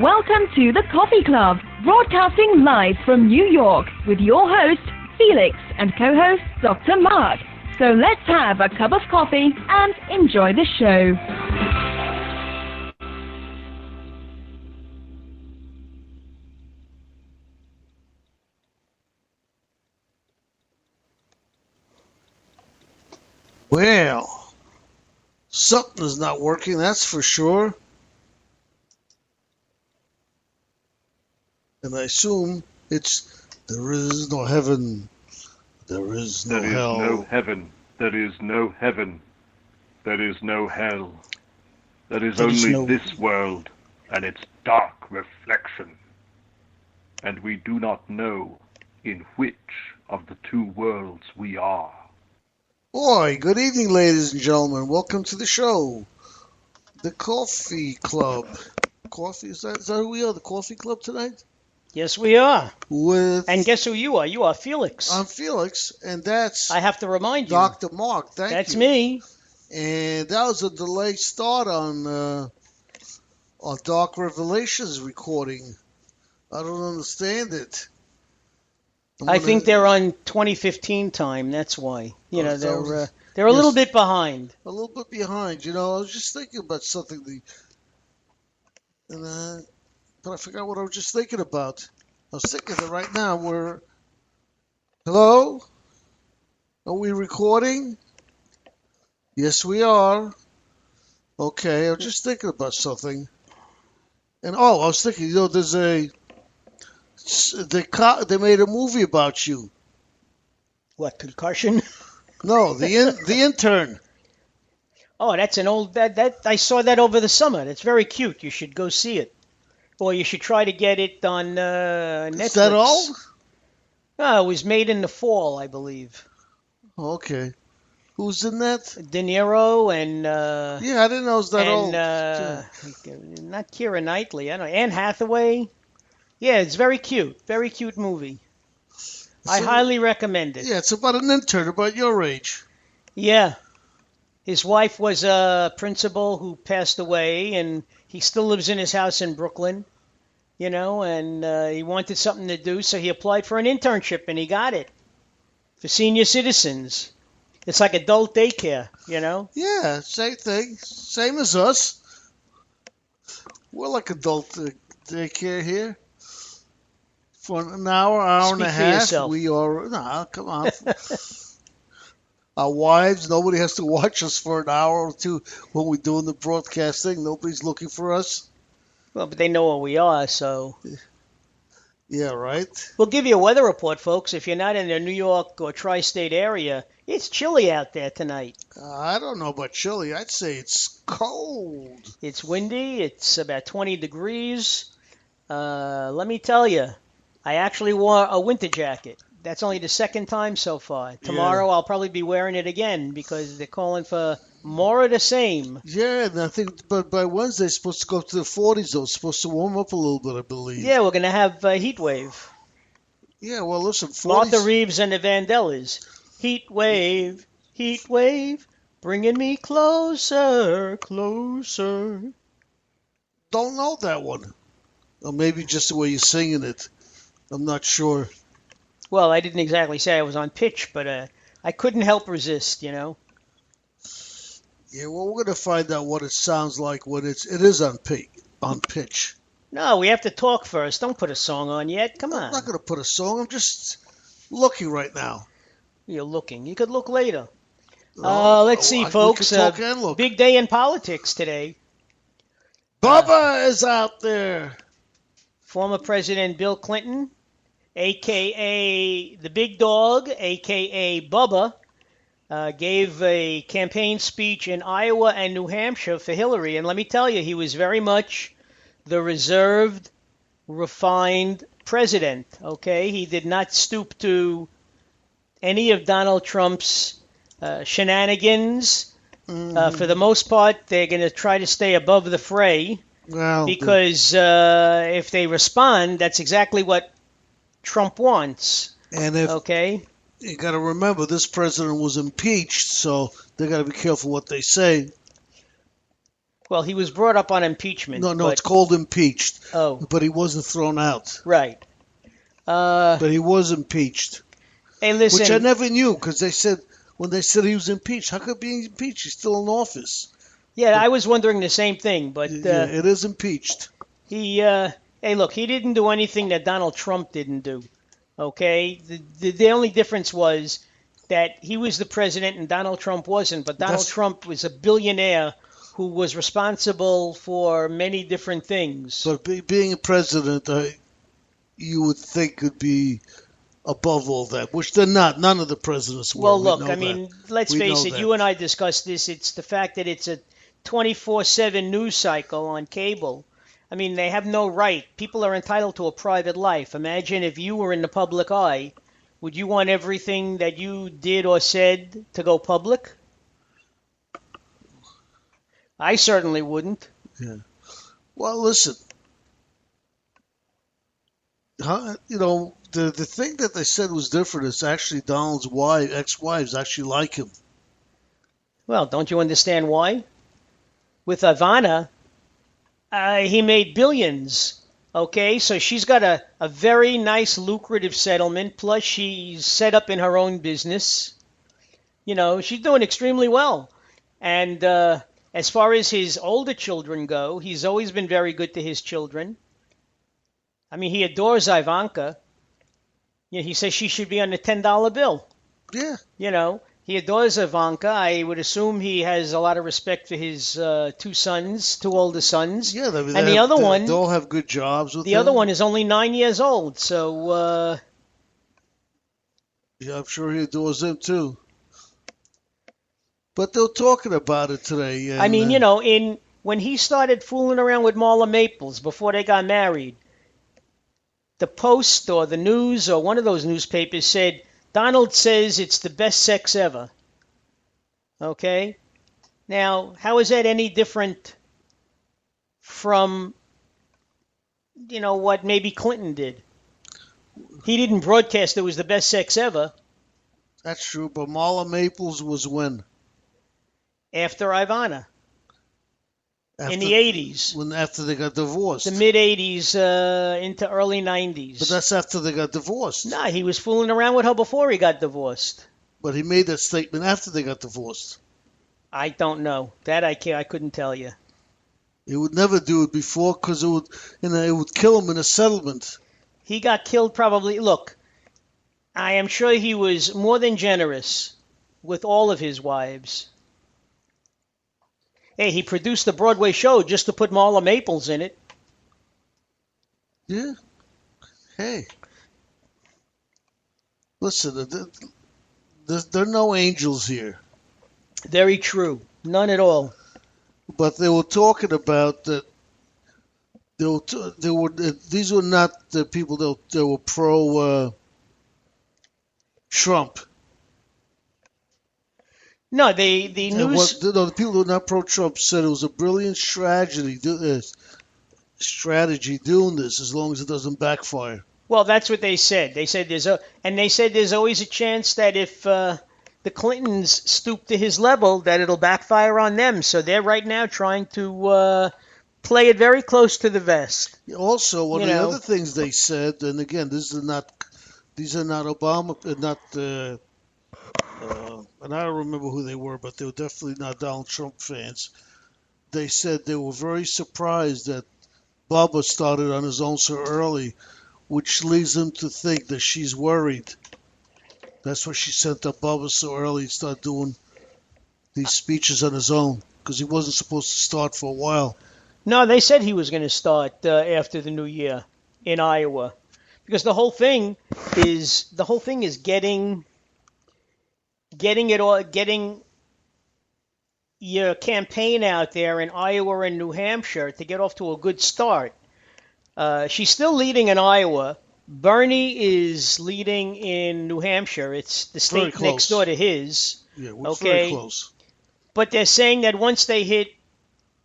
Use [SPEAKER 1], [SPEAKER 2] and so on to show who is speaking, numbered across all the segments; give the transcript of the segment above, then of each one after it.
[SPEAKER 1] Welcome to the Coffee Club, broadcasting live from New York with your host, Felix, and co-host, Dr. Mark. So let's have a cup of coffee and enjoy the show.
[SPEAKER 2] Well, something is not working, that's for sure. And I assume it's there is no heaven, there is no hell.
[SPEAKER 3] There is no heaven, there is no heaven, there is no hell. There is only this world and its dark reflection. And we do not know in which of the two worlds we are.
[SPEAKER 2] Boy, good evening, ladies and gentlemen. Welcome to the show. The Coffee Club. Coffee, is that who we are, the Coffee Club tonight?
[SPEAKER 4] Yes, we are.
[SPEAKER 2] And
[SPEAKER 4] guess who you are? You are Felix.
[SPEAKER 2] I'm Felix, and that's...
[SPEAKER 4] I have to remind you.
[SPEAKER 2] Dr. Mark, thank you.
[SPEAKER 4] That's me.
[SPEAKER 2] And that was a delayed start on Dark Revelations recording. I don't understand it.
[SPEAKER 4] I think they're on 2015 time, that's why. They're a little bit behind.
[SPEAKER 2] A little bit behind, I was just thinking about something... But I forgot what I was just thinking about. I was thinking that right now we're... Hello? Are we recording? Yes, we are. Okay, I was just thinking about something. And, I was thinking, there's a... They made a movie about you.
[SPEAKER 4] What, Concussion?
[SPEAKER 2] No, the intern.
[SPEAKER 4] Oh, that's an old... That I saw that over the summer. It's very cute. You should go see it. Or you should try to get it on Netflix.
[SPEAKER 2] Is that all?
[SPEAKER 4] Oh, it was made in the fall, I believe.
[SPEAKER 2] Okay. Who's in that?
[SPEAKER 4] De Niro and...
[SPEAKER 2] yeah, I didn't know it was that old.
[SPEAKER 4] Not Keira Knightley. I don't know. Anne Hathaway. Yeah, it's very cute. Very cute movie. I highly recommend it.
[SPEAKER 2] Yeah, it's about an intern about your age.
[SPEAKER 4] Yeah. His wife was a principal who passed away, and he still lives in his house in Brooklyn, and he wanted something to do, so he applied for an internship, and he got it for senior citizens. It's like adult daycare,
[SPEAKER 2] Yeah, same thing. Same as us. We're like adult daycare here. For an hour and a half,
[SPEAKER 4] yourself.
[SPEAKER 2] We are... Nah, come on. Our wives, nobody has to watch us for an hour or two when we're doing the broadcasting. Nobody's looking for us.
[SPEAKER 4] Well, but they know where we are, so...
[SPEAKER 2] Yeah, right?
[SPEAKER 4] We'll give you a weather report, folks. If you're not in the New York or tri-state area, it's chilly out there tonight.
[SPEAKER 2] I don't know about chilly. I'd say it's cold.
[SPEAKER 4] It's windy. It's about 20 degrees. Let me tell you, I actually wore a winter jacket. That's only the second time so far. Tomorrow I'll probably be wearing it again because they're calling for more of the same.
[SPEAKER 2] Yeah, and I think but by Wednesday it's supposed to go up to the 40s, though. It's supposed to warm up a little bit, I believe.
[SPEAKER 4] Yeah, we're going to have a heat wave.
[SPEAKER 2] Yeah, well, listen, 40s...
[SPEAKER 4] Martha Reeves and the Vandellas. Heat wave, bringing me closer, closer.
[SPEAKER 2] Don't know that one. Or maybe just the way you're singing it. I'm not sure.
[SPEAKER 4] Well, I didn't exactly say I was on pitch, but I couldn't help resist,
[SPEAKER 2] Yeah, well, we're going to find out what it sounds like when it is on pitch.
[SPEAKER 4] No, we have to talk first. Don't put a song on yet. Come on.
[SPEAKER 2] I'm not going to put a song. I'm just looking right now.
[SPEAKER 4] You're looking. You could look later. Let's see, folks. Big day in politics today.
[SPEAKER 2] Bubba is out there.
[SPEAKER 4] Former President Bill Clinton, a.k.a. the big dog, a.k.a. Bubba, gave a campaign speech in Iowa and New Hampshire for Hillary. And let me tell you, he was very much the reserved, refined president, okay? He did not stoop to any of Donald Trump's shenanigans. For the most part, they're going to try to stay above the fray because if they respond, that's exactly what Trump wants.
[SPEAKER 2] And you got to remember, this president was impeached, so they got to be careful what they say.
[SPEAKER 4] Well, he was brought up on impeachment.
[SPEAKER 2] No, it's called impeached.
[SPEAKER 4] Oh.
[SPEAKER 2] But he wasn't thrown out.
[SPEAKER 4] Right.
[SPEAKER 2] But he was impeached.
[SPEAKER 4] Hey, listen.
[SPEAKER 2] Which I never knew, because when they said he was impeached, how could he be impeached? He's still in office.
[SPEAKER 4] Yeah, I was wondering the same thing, but
[SPEAKER 2] yeah, it is impeached.
[SPEAKER 4] Hey, look, he didn't do anything that Donald Trump didn't do. Okay, the only difference was that he was the president and Donald Trump wasn't. But Donald Trump was a billionaire who was responsible for many different things.
[SPEAKER 2] But being a president, you would think could be above all that, which they're not. None of the presidents were.
[SPEAKER 4] Well, look, I mean, let's face it.
[SPEAKER 2] That.
[SPEAKER 4] You and I discussed this. It's the fact that it's a 24/7 news cycle on cable. I mean, they have no right. People are entitled to a private life. Imagine if you were in the public eye. Would you want everything that you did or said to go public? I certainly wouldn't.
[SPEAKER 2] Yeah. Well, listen. The thing that they said was different is actually Donald's ex-wives actually like him.
[SPEAKER 4] Well, don't you understand why? With Ivana, he made billions. Okay, so she's got a very nice, lucrative settlement. Plus, she's set up in her own business. You know, she's doing extremely well. And as far as his older children go, he's always been very good to his children. I mean, he adores Ivanka. You know, he says she should be on the $10 bill.
[SPEAKER 2] Yeah.
[SPEAKER 4] You know, he adores Ivanka. I would assume he has a lot of respect for his two older sons.
[SPEAKER 2] Yeah,
[SPEAKER 4] and the other one,
[SPEAKER 2] they all have good jobs with
[SPEAKER 4] the other one is only 9 years old, so...
[SPEAKER 2] yeah, I'm sure he adores them too. But they're talking about it today. And,
[SPEAKER 4] I mean, you know, when he started fooling around with Marla Maples before they got married, the Post or the News or one of those newspapers said, Donald says it's the best sex ever. Okay? Now, how is that any different from, you know, what maybe Clinton did? He didn't broadcast it was the best sex ever.
[SPEAKER 2] That's true, but Marla Maples was when?
[SPEAKER 4] After Ivana. In the 80s.
[SPEAKER 2] After they got divorced.
[SPEAKER 4] The mid-80s into early 90s.
[SPEAKER 2] But that's after they got divorced.
[SPEAKER 4] Nah, he was fooling around with her before he got divorced.
[SPEAKER 2] But he made that statement after they got divorced.
[SPEAKER 4] I don't know. That I couldn't tell you.
[SPEAKER 2] He would never do it before because it would kill him in a settlement.
[SPEAKER 4] He got killed probably. Look, I am sure he was more than generous with all of his wives. Hey, he produced the Broadway show just to put Marla Maples in it.
[SPEAKER 2] Yeah. Hey. Listen, there are no angels here.
[SPEAKER 4] Very true. None at all.
[SPEAKER 2] But they were talking about that. These were not the people that were pro Trump.
[SPEAKER 4] No, the news.
[SPEAKER 2] The people who were not pro-Trump said it was a brilliant strategy doing this as long as it doesn't backfire.
[SPEAKER 4] Well, that's what they said. They said there's always a chance that if the Clintons stoop to his level, that it'll backfire on them. So they're right now trying to play it very close to the vest.
[SPEAKER 2] Also, one of the other things they said, and again, these are not Obama, not. And I don't remember who they were, but they were definitely not Donald Trump fans. They said they were very surprised that Bubba started on his own so early, which leads them to think that she's worried. That's why she sent up Bubba so early to start doing these speeches on his own, because he wasn't supposed to start for a while.
[SPEAKER 4] No, they said he was going to start after the new year in Iowa, because the whole thing is getting your campaign out there in Iowa and New Hampshire to get off to a good start. She's still leading in Iowa. Bernie is leading in New Hampshire. It's the state next door to his.
[SPEAKER 2] Yeah, we're very close.
[SPEAKER 4] But they're saying that once they hit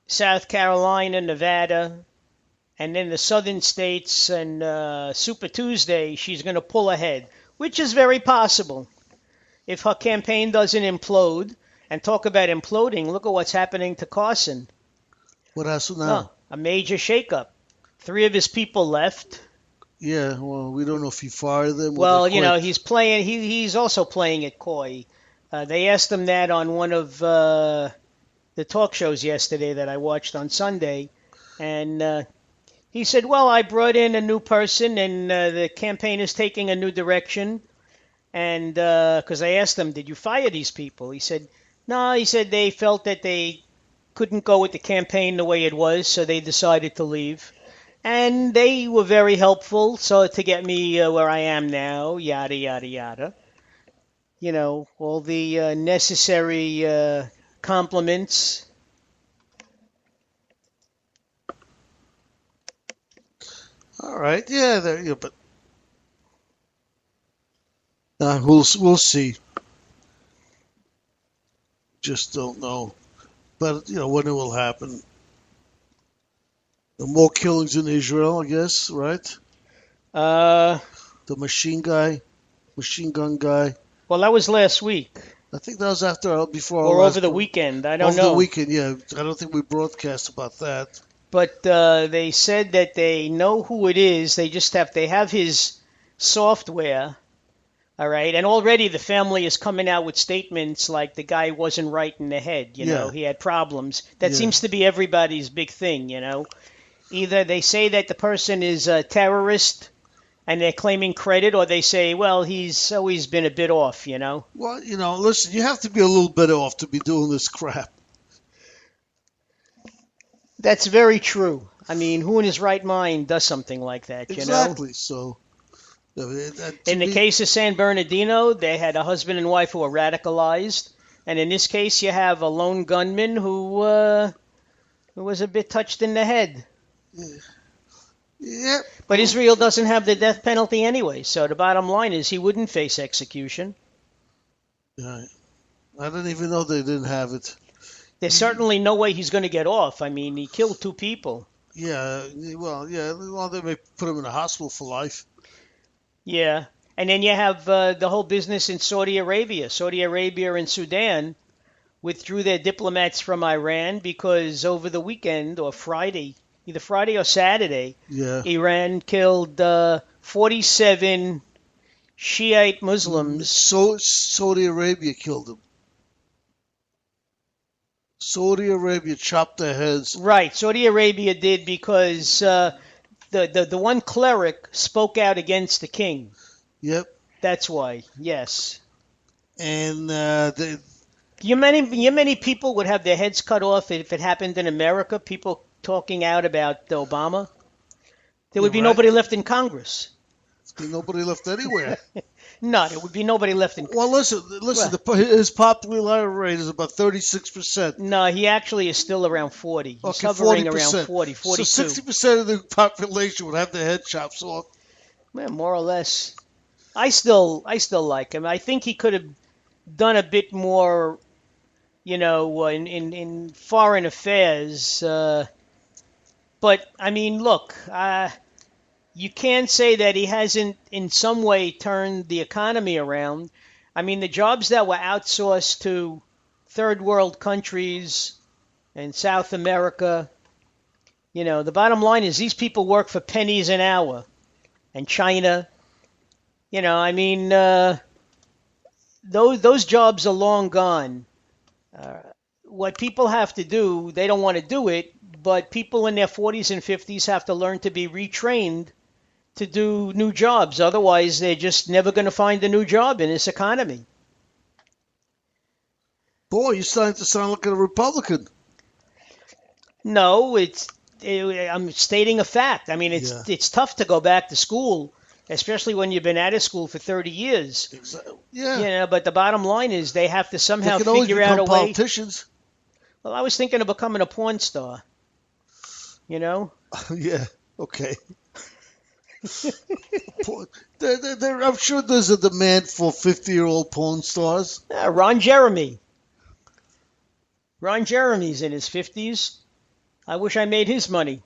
[SPEAKER 4] South Carolina, Nevada, and then the southern states and Super Tuesday, she's going to pull ahead, which is very possible. If her campaign doesn't implode, and talk about imploding, look at what's happening to Carson.
[SPEAKER 2] What happened now?
[SPEAKER 4] A major shakeup. 3 of his people left.
[SPEAKER 2] Yeah, well, we don't know if he fired them.
[SPEAKER 4] Well, he's playing. He's also playing it coy. They asked him that on one of the talk shows yesterday that I watched on Sunday, and he said, "Well, I brought in a new person, and the campaign is taking a new direction." And because I asked him, "Did you fire these people?" He said, "No." He said they felt that they couldn't go with the campaign the way it was, so they decided to leave. And they were very helpful, so to get me where I am now, yada, yada, yada. All the necessary compliments.
[SPEAKER 2] All right, yeah, but we'll see. Just don't know. But, when it will happen. The more killings in Israel, I guess, right? The machine gun guy.
[SPEAKER 4] Well, that was last week.
[SPEAKER 2] I think that was before.
[SPEAKER 4] Or over the weekend. I don't know.
[SPEAKER 2] Over the weekend, yeah. I don't think we broadcast about that.
[SPEAKER 4] But they said that they know who it is. They have his software. All right, and already the family is coming out with statements like the guy wasn't right in the head, he had problems. That seems to be everybody's big thing, Either they say that the person is a terrorist and they're claiming credit, or they say, well, he's always been a bit off, Well,
[SPEAKER 2] listen, you have to be a little bit off to be doing this crap.
[SPEAKER 4] That's very true. I mean, who in his right mind does something like that,
[SPEAKER 2] Exactly, so...
[SPEAKER 4] In the case of San Bernardino, they had a husband and wife who were radicalized. And in this case, you have a lone gunman who was a bit touched in the head.
[SPEAKER 2] Yeah.
[SPEAKER 4] But Israel doesn't have the death penalty anyway, so the bottom line is he wouldn't face execution.
[SPEAKER 2] Right. I didn't even know they didn't have it.
[SPEAKER 4] There's certainly no way he's going to get off. I mean, he killed 2 people.
[SPEAKER 2] Yeah, well, they may put him in a hospital for life.
[SPEAKER 4] Yeah, and then you have the whole business in Saudi Arabia. Saudi Arabia and Sudan withdrew their diplomats from Iran because over the weekend or Friday, either Friday or Saturday, Iran killed 47 Shiite Muslims.
[SPEAKER 2] So Saudi Arabia killed them. Saudi Arabia chopped their heads.
[SPEAKER 4] Right, Saudi Arabia did because... The one cleric spoke out against the king.
[SPEAKER 2] Yep.
[SPEAKER 4] That's why. Yes.
[SPEAKER 2] And
[SPEAKER 4] many people would have their heads cut off if it happened in America. People talking out about Obama. There would be nobody left in Congress.
[SPEAKER 2] There'd be nobody left anywhere.
[SPEAKER 4] No, there would be nobody left in.
[SPEAKER 2] Well, listen. His popularity rate is about 36%.
[SPEAKER 4] No, he actually is still around 40. He's hovering 40%. Around 40, 42.
[SPEAKER 2] So 60% of the population would have their head chopped off.
[SPEAKER 4] Man, more or less. I still like him. I think he could have done a bit more, in foreign affairs. But I mean, look. You can't say that he hasn't in some way turned the economy around. I mean, the jobs that were outsourced to third world countries and South America, the bottom line is these people work for pennies an hour. And China, those jobs are long gone. What people have to do, they don't want to do it, but people in their 40s and 50s have to learn to be retrained to do new jobs. Otherwise, they're just never going to find a new job in this economy.
[SPEAKER 2] Boy, you're starting to sound like a Republican.
[SPEAKER 4] No, I'm stating a fact. I mean, it's tough to go back to school, especially when you've been out of school for 30 years.
[SPEAKER 2] Exactly. Yeah.
[SPEAKER 4] But the bottom line is they have to somehow figure out a way.
[SPEAKER 2] Politicians.
[SPEAKER 4] Well, I was thinking of becoming a porn star.
[SPEAKER 2] Yeah. Okay. I'm sure there's a demand for 50-year-old porn stars.
[SPEAKER 4] Ron Jeremy. Ron Jeremy's in his 50s. I wish I made his money.